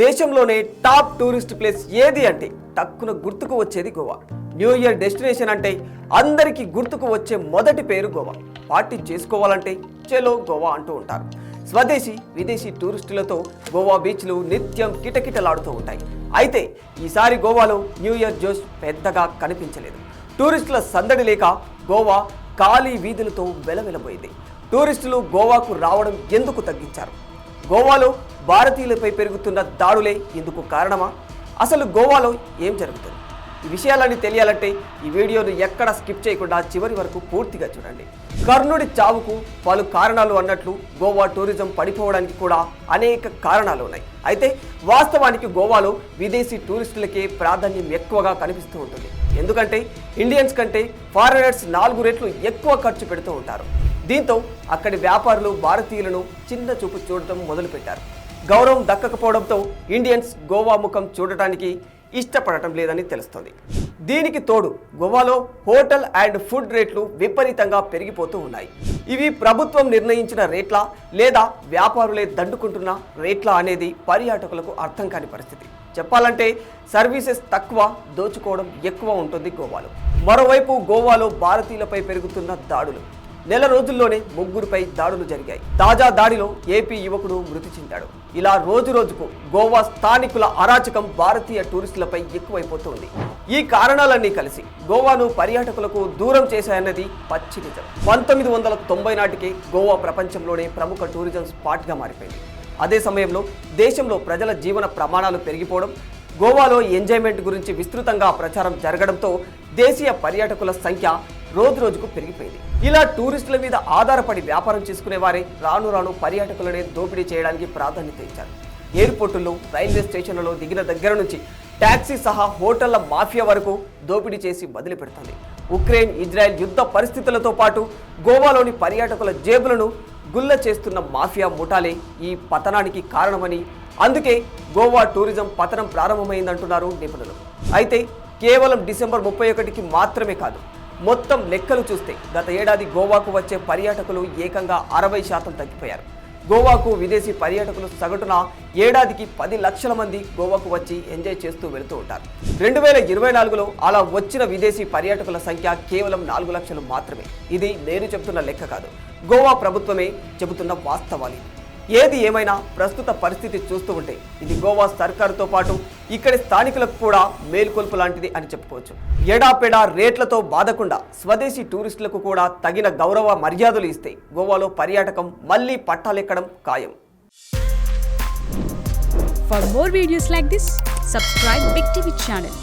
దేశంలోనే top tourist place ఏది అంటే టక్కున గుర్తుకు వచ్చేది గోవా. న్యూ ఇయర్ డెస్టినేషన్ అంటే అందరికీ గుర్తుకు వచ్చే మొదటి పేరు గోవా. పార్టీ చేసుకోవాలంటే చలో గోవా అంటూ ఉంటారు. స్వదేశీ విదేశీ టూరిస్టులతో గోవా బీచ్లు నిత్యం కిటకిటలాడుతూ ఉంటాయి. అయితే ఈసారి గోవాలో న్యూ ఇయర్ జోష్ పెద్దగా కనిపించలేదు. టూరిస్టుల సందడి లేక గోవా ఖాళీ వీధులతో వెలవెలబోయింది. టూరిస్టులు గోవాకు రావడం ఎందుకు తగ్గించారు? గోవాలో భారతీయులపై పెరుగుతున్న దాడులే ఇందుకు కారణమా? అసలు గోవాలో ఏం జరుగుతుంది? ఈ విషయాలన్నీ తెలియాలంటే ఈ వీడియోను ఎక్కడ స్కిప్ చేయకుండా చివరి వరకు పూర్తిగా చూడండి. కర్ణుడి చావుకు పలు కారణాలు అన్నట్లు గోవా టూరిజం పడిపోవడానికి కూడా అనేక కారణాలు ఉన్నాయి. అయితే వాస్తవానికి గోవాలో విదేశీ టూరిస్టులకే ప్రాధాన్యం ఎక్కువగా కనిపిస్తూ ఉంటుంది. ఎందుకంటే ఇండియన్స్ కంటే ఫారినర్స్ 4 రెట్లు ఎక్కువ ఖర్చు పెడుతూ ఉంటారు. దీంతో అక్కడి వ్యాపారులు భారతీయులను చిన్న చూపు చూడటం మొదలుపెట్టారు. గౌరవం దక్కకపోవడంతో ఇండియన్స్ గోవా ముఖం చూడటానికి ఇష్టపడటం లేదని తెలుస్తోంది. దీనికి తోడు గోవాలో హోటల్ అండ్ ఫుడ్ రేట్లు విపరీతంగా పెరిగిపోతూ ఉన్నాయి. ఇవి ప్రభుత్వం నిర్ణయించిన రేట్లా లేదా వ్యాపారులే దండుకుంటున్న రేట్లా అనేది పర్యాటకులకు అర్థం కాని పరిస్థితి. చెప్పాలంటే సర్వీసెస్ తక్కువ, దోచుకోవడం ఎక్కువ ఉంటుంది గోవాలో. మరోవైపు గోవాలో భారతీయులపై పెరుగుతున్న దాడులు. నెల రోజుల్లోనే 3 దాడులు జరిగాయి. తాజా దాడిలో ఏపీ యువకుడు మృతి చెందాడు. ఇలా రోజు రోజుకు గోవా స్థానికుల అరాచకం భారతీయ టూరిస్టులపై ఎక్కువైపోతూ ఉంది. ఈ కారణాలన్నీ కలిసి గోవాను పర్యాటకులకు దూరం చేశాయన్నది పచ్చి నిజం. 1990 నాటికే గోవా ప్రపంచంలోనే ప్రముఖ టూరిజం స్పాట్గా మారిపోయింది. అదే సమయంలో దేశంలో ప్రజల జీవన ప్రమాణాలు పెరిగిపోవడం, గోవాలో ఎంజాయ్మెంట్ గురించి విస్తృతంగా ప్రచారం జరగడంతో దేశీయ పర్యాటకుల సంఖ్య రోజు రోజుకు పెరిగిపోయింది. ఇలా టూరిస్టుల మీద ఆధారపడి వ్యాపారం చేసుకునే వారే రాను రాను పర్యాటకులనే దోపిడీ చేయడానికి ప్రాధాన్యత ఇచ్చారు. ఎయిర్పోర్టుల్లో, రైల్వే స్టేషన్లలో దిగిన దగ్గర నుంచి ట్యాక్సీ సహా హోటళ్ల మాఫియా వరకు దోపిడీ చేసి వదిలిపెడుతుంది. ఉక్రెయిన్, ఇజ్రాయెల్ యుద్ధ పరిస్థితులతో పాటు గోవాలోని పర్యాటకుల జేబులను గుల్ల చేస్తున్న మాఫియా ముఠాలే ఈ పతనానికి కారణమని, అందుకే గోవా టూరిజం పతనం ప్రారంభమైందంటున్నారు నిపుణులు. అయితే కేవలం డిసెంబర్ 31కి మాత్రమే కాదు, మొత్తం లెక్కలు చూస్తే గత ఏడాది గోవాకు వచ్చే పర్యాటకులు ఏకంగా 60% తగ్గిపోయారు. గోవాకు విదేశీ పర్యాటకులు సగటున ఏడాదికి 10 లక్షల మంది గోవాకు వచ్చి ఎంజాయ్ చేస్తూ వెళుతూ ఉంటారు. 2024లో అలా వచ్చిన విదేశీ పర్యాటకుల సంఖ్య కేవలం 4 లక్షలు మాత్రమే. ఇది నేను చెబుతున్న లెక్క కాదు, గోవా ప్రభుత్వమే చెబుతున్న వాస్తవాలు. ఏది ఏమైనా ప్రస్తుత పరిస్థితి చూస్తూ ఉంటే ఇది గోవా సర్కారుతో పాటు ఇక్కడి స్థానికులకు కూడా మేల్కొల్పు లాంటిది అని చెప్పుకోవచ్చు. ఎడాపెడా రేట్లతో బాధకుండా స్వదేశీ టూరిస్టులకు కూడా తగిన గౌరవ మర్యాదలు ఇస్తే గోవాలో పర్యాటకం మళ్ళీ పట్టాలెక్కడం ఖాయం. For more videos like this, subscribe Big TV channel.